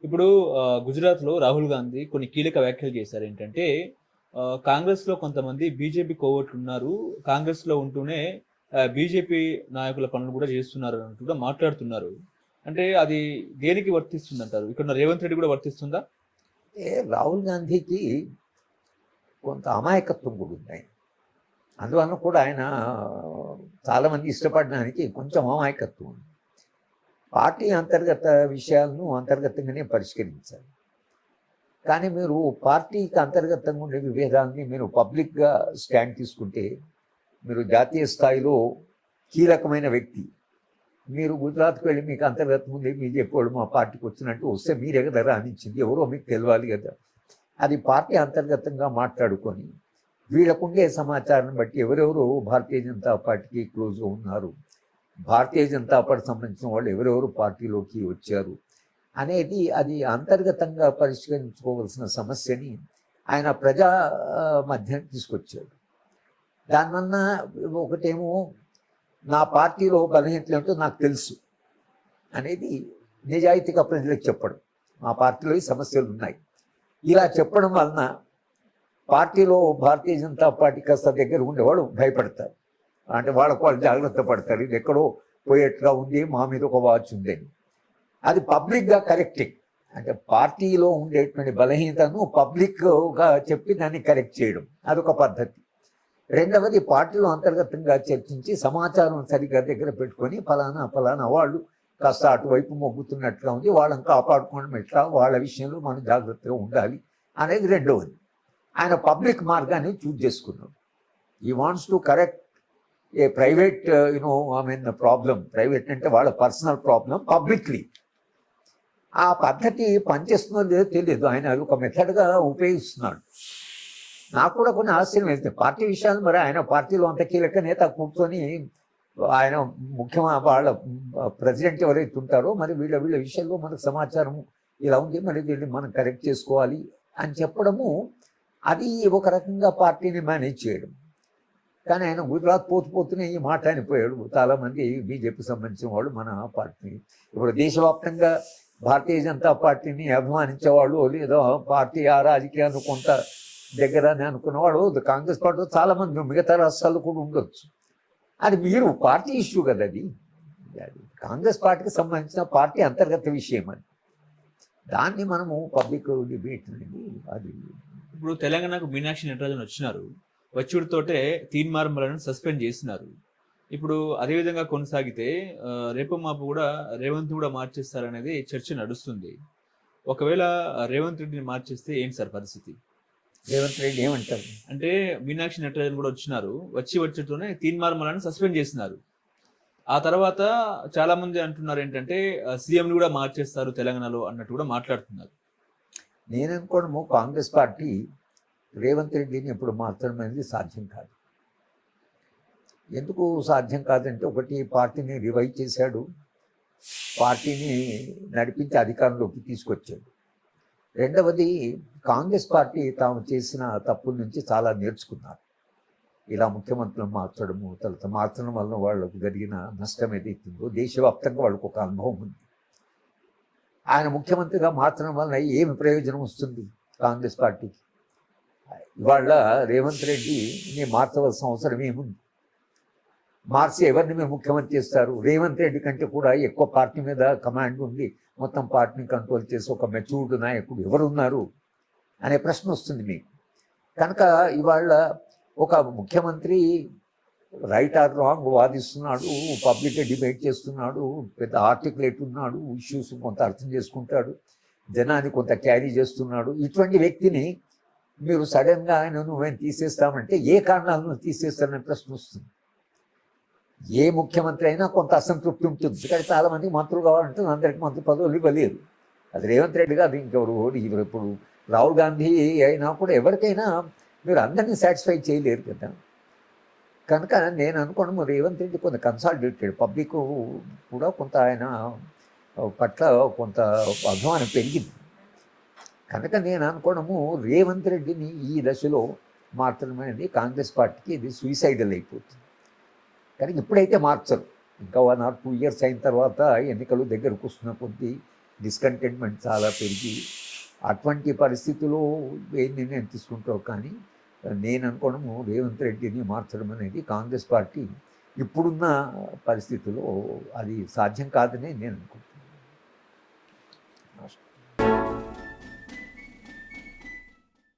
ఇప్పుడు గుజరాత్‌లో రాహుల్ గాంధీ కొన్ని కీలక వ్యాఖ్యలు చేశారు. ఏంటంటే కాంగ్రెస్‌లో కొంతమంది బీజేపీ కోవట్లున్నారు. కాంగ్రెస్‌లో ఉంటూనే బీజేపీ నాయకుల పనులు కూడా చేస్తున్నారు అన్నట్టు కూడా మాట్లాడుతున్నారు. అంటే అది దేనికి వర్తిస్తుందంటారు? ఇక్కడున్న రేవంత్ రెడ్డి కూడా వర్తిస్తుందా? రాహుల్ గాంధీకి కొంత అమాయకత్వం కూడా ఉంది ఆయన. అందువలన కూడా ఆయన చాలామంది ఇష్టపడడానికి కొంచెం అమాయకత్వం ఉంది. పార్టీ అంతర్గత విషయాలను అంతర్గతంగానే పరిష్కరించాలి. కానీ మీరు పార్టీకి అంతర్గతంగా ఉండే విభేదాలని మీరు పబ్లిక్గా స్టాండ్ తీసుకుంటే, మీరు జాతీయ స్థాయిలో కీలకమైన వ్యక్తి, మీరు గుజరాత్కి వెళ్ళి మీకు అంతర్గతం ఉంది బీజేపీ వాళ్ళు మా పార్టీకి వచ్చినట్టు వస్తే మీరే కదా రాణించింది, ఎవరో మీకు తెలియాలి కదా. అది పార్టీ అంతర్గతంగా మాట్లాడుకొని వీళ్ళకుండే సమాచారం బట్టి ఎవరెవరు భారతీయ జనతా పార్టీకి క్లోజ్గా ఉన్నారు, భారతీయ జనతా పార్టీ సంబంధించిన వాళ్ళు ఎవరెవరు పార్టీలోకి వచ్చారు అనేది అది అంతర్గతంగా పరిష్కరించుకోవాల్సిన సమస్యని ఆయన ప్రజా మధ్య తీసుకొచ్చాడు. దానివల్ల ఒకటేమో నా పార్టీలో బలహీనతలు ఏంటో నాకు తెలుసు అనేది నిజాయితీగా ప్రజలకు చెప్పడం, మా పార్టీలో ఈ సమస్యలు ఉన్నాయి ఇలా చెప్పడం వలన పార్టీలో భారతీయ జనతా పార్టీ కాస్త దగ్గర ఉండేవాళ్ళు భయపడతారు. అంటే వాళ్ళు జాగ్రత్త పడతారు, ఇది ఎక్కడో పోయేట్టుగా ఉంది, మా మీద ఒక వాచ్ ఉందని. అది పబ్లిక్గా కరెక్టింగ్, అంటే పార్టీలో ఉండేటువంటి బలహీనతను పబ్లిక్గా చెప్పి దాన్ని కరెక్ట్ చేయడం అదొక పద్ధతి. రెండవది పార్టీలో అంతర్గతంగా చర్చించి సమాచారం సరిగ్గా దగ్గర పెట్టుకొని ఫలానా వాళ్ళు కాస్త అటువైపు మొగ్గుతున్నట్లుగా ఉంది, వాళ్ళని కాపాడుకోవడం ఎట్లా, వాళ్ళ విషయంలో మనం జాగ్రత్తగా ఉండాలి అనేది రెండవది. ఆయన పబ్లిక్ మార్గాన్ని చూజ్ చేసుకున్నాడు. ఈ wants to correct A private problem, private అంటే వాళ్ళ పర్సనల్ ప్రాబ్లం పబ్లిక్లీ. ఆ పద్ధతి పనిచేస్తుందో లేదో తెలియదు, ఆయన అది ఒక మెథడ్గా ఉపయోగిస్తున్నాడు. నాకు కూడా కొన్ని ఆశ్చర్యం వేస్తుంది పార్టీ విషయాలు. మరి ఆయన పార్టీలో అంత కీలక నేత కూర్చొని ఆయన వాళ్ళ ప్రెసిడెంట్ ఎవరైతే ఉంటారో మరి వీళ్ళ విషయంలో మనకు సమాచారం ఇలా ఉంది, మరి దీన్ని మనం కరెక్ట్ చేసుకోవాలి అని చెప్పడము, అది ఒక రకంగా పార్టీని మేనేజ్ చేయడం. కానీ ఆయన గుజరాత్ పోతూనే ఈ మాట అనిపోయాడు. చాలామంది బీజేపీ సంబంధించిన వాళ్ళు మన పార్టీ ఇప్పుడు దేశవ్యాప్తంగా భారతీయ జనతా పార్టీని అభిమానించేవాళ్ళు లేదా పార్టీ ఆ రాజకీయాలు కొంత దగ్గర అని అనుకున్నవాడు కాంగ్రెస్ పార్టీలో చాలామంది మిగతా రాష్ట్రాల్లో కూడా ఉండొచ్చు. అది మీరు పార్టీ ఇష్యూ కదా, అది కాంగ్రెస్ పార్టీకి సంబంధించిన పార్టీ అంతర్గత విషయం అని దాన్ని మనము పబ్లిక్ డిబేట్ అనేది. అది ఇప్పుడు తెలంగాణకు మీనాక్షి నటరాజన్ వచ్చినారు, వచ్చుడితోటే తీన్మార్మలను సస్పెండ్ చేసినారు. ఇప్పుడు అదేవిధంగా కొనసాగితే రేపు మాపు కూడా రేవంత్ కూడా మార్చేస్తారనేది చర్చ నడుస్తుంది. ఒకవేళ రేవంత్ రెడ్డిని మార్చేస్తే ఏంటి సార్ పరిస్థితి? రేవంత్ రెడ్డి ఏమంటారు అంటే మీనాక్షి నటరాజన్ కూడా వచ్చినారు, వచ్చేతోనే తీన్మార్మలను సస్పెండ్ చేసినారు. ఆ తర్వాత చాలా మంది అంటున్నారు ఏంటంటే సీఎంని కూడా మార్చేస్తారు తెలంగాణలో అన్నట్టు కూడా మాట్లాడుతున్నారు. నేను అనుకోవడము కాంగ్రెస్ పార్టీ రేవంత్ రెడ్డిని ఎప్పుడు మార్చడం అనేది సాధ్యం కాదు. ఎందుకు సాధ్యం కాదంటే, ఒకటి పార్టీని రివైవ్ చేశాడు, పార్టీని నడిపించి అధికారంలోకి తీసుకొచ్చాడు. రెండవది కాంగ్రెస్ పార్టీ తాము చేసిన తప్పుల నుంచి చాలా నేర్చుకున్నారు. ఇలా ముఖ్యమంత్రులను మార్చడము, తర్వాత మార్చడం వలన వాళ్ళకు జరిగిన నష్టం ఏదైతుందో దేశవ్యాప్తంగా వాళ్ళకు ఒక అనుభవం ఉంది. ఆయన ముఖ్యమంత్రిగా మార్చడం వలన ఏమి ప్రయోజనం వస్తుంది కాంగ్రెస్ పార్టీకి? ఇవాళ రేవంత్ రెడ్డిని మార్చవలసిన అవసరం ఏముంది? మార్చి ఎవరిని మీరు ముఖ్యమంత్రి చేస్తారు? రేవంత్ రెడ్డి కంటే కూడా ఎక్కువ పార్టీ మీద కమాండ్ ఉంది, మొత్తం పార్టీని కంట్రోల్ చేసి ఒక మెచ్యూర్డ్ నాయకుడు ఎవరున్నారు అనే ప్రశ్న వస్తుంది మీకు. కనుక ఇవాళ ఒక ముఖ్యమంత్రి రైట్ ఆర్ రాంగ్ వాదిస్తున్నాడు, పబ్లిక్గా డిబేట్ చేస్తున్నాడు, పెద్ద ఆర్టికులేట్ ఉన్నాడు, ఇష్యూస్ కొంత అర్థం చేసుకుంటాడు, జనాన్ని కొంత క్యారీ చేస్తున్నాడు. ఇటువంటి వ్యక్తిని మీరు సడన్గా ఆయన నువ్వేం తీసేస్తామంటే ఏ కారణాలను తీసేస్తారనే ప్రశ్న వస్తుంది. ఏ ముఖ్యమంత్రి అయినా కొంత అసంతృప్తి ఉంటుంది, కానీ చాలామంది మంత్రులు కావాలంటే అందరికీ మంత్రి పదవులు ఇవ్వలేరు. అది రేవంత్ రెడ్డి గారు ఇంకెవరు ఇప్పుడు రాహుల్ గాంధీ అయినా కూడా ఎవరికైనా మీరు అందరినీ సాటిస్ఫై చేయలేరు కదా. కనుక నేను అనుకోవడం రేవంత్ రెడ్డి కొంత కన్సాలిడేటెడ్, పబ్లిక్ కూడా కొంత ఆయన పట్ల కొంత అభిమానం పెరిగింది. కనుక నేను అనుకోవడము రేవంత్ రెడ్డిని ఈ దశలో మార్చడం అనేది కాంగ్రెస్ పార్టీకి ఇది సూసైడల్ అయిపోతుంది. కానీ ఇప్పుడైతే మార్చరు, ఇంకా 1 or 2 years అయిన తర్వాత ఎన్నికలు దగ్గరకు వస్తున్న కొద్దీ డిస్కంటెంట్మెంట్ చాలా పెరిగి అటువంటి పరిస్థితుల్లో ఏం నిర్ణయం తీసుకుంటావు. కానీ నేను అనుకోవడము రేవంత్ రెడ్డిని మార్చడం అనేది కాంగ్రెస్ పార్టీ ఇప్పుడున్న పరిస్థితుల్లో అది సాధ్యం కాదని నేను అనుకుంటున్నాను.